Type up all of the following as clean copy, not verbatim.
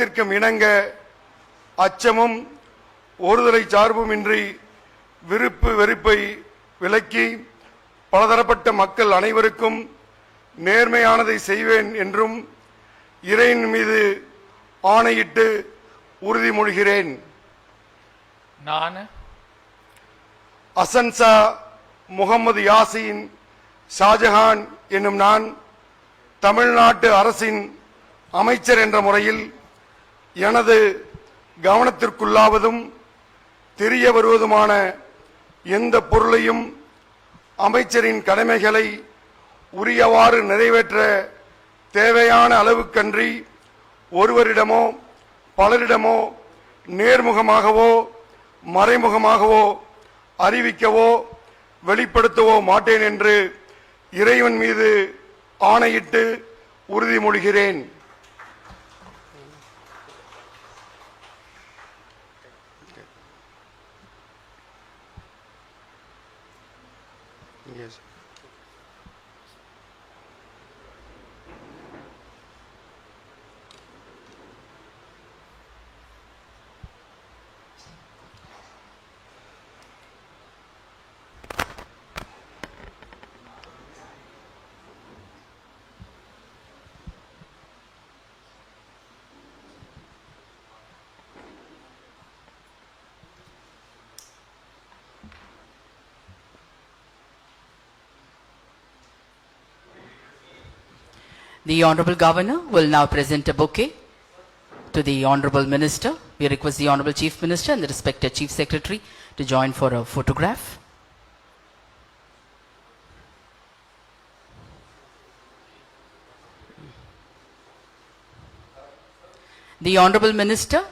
இணங்க அச்சமும் ஒருதலை சார்புமின்றி விருப்பு வெறுப்பை விலக்கி பலதரப்பட்ட மக்கள் அனைவருக்கும் நேர்மையானதை செய்வேன் என்றும் இறைவன் மீது ஆணையிட்டு உறுதிமொழிகிறேன். நான் அசன்சா முகமது யாசின் ஷாஜஹான் என்னும் நான் தமிழ்நாட்டு அரசின் அமைச்சர் என்ற முறையில் எனது கவனத்திற்குள்ளாவதும் தெரிய வருவதுமான எந்த பொருளையும் அமைச்சரின் கடமைகளை உரியவாறு நிறைவேற்ற தேவையான அளவுக்கன்றி ஒருவரிடமோ பலரிடமோ நேர்முகமாகவோ மறைமுகமாகவோ அறிவிக்கவோ வெளிப்படுத்தவோ மாட்டேன் என்று இறைவன் மீது ஆணையிட்டு உறுதிமொழிகிறேன். Yes. The Honorable Governor will now present a bouquet to the Honorable Minister. We request the Honorable Chief Minister and the respected Chief Secretary to join for a photograph. The Honorable Minister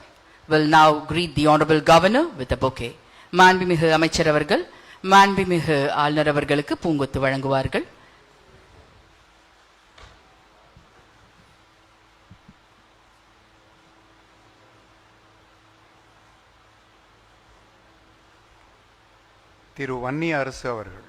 will now greet the Honorable Governor with a bouquet. மாண்புமிகு அமைச்சர் அவர்கள் மாண்புமிகு ஆளுநர் அவர்களுக்கு பூங்கொத்து வழங்குவார்கள். திரு வன்னி அரசு அவர்கள்.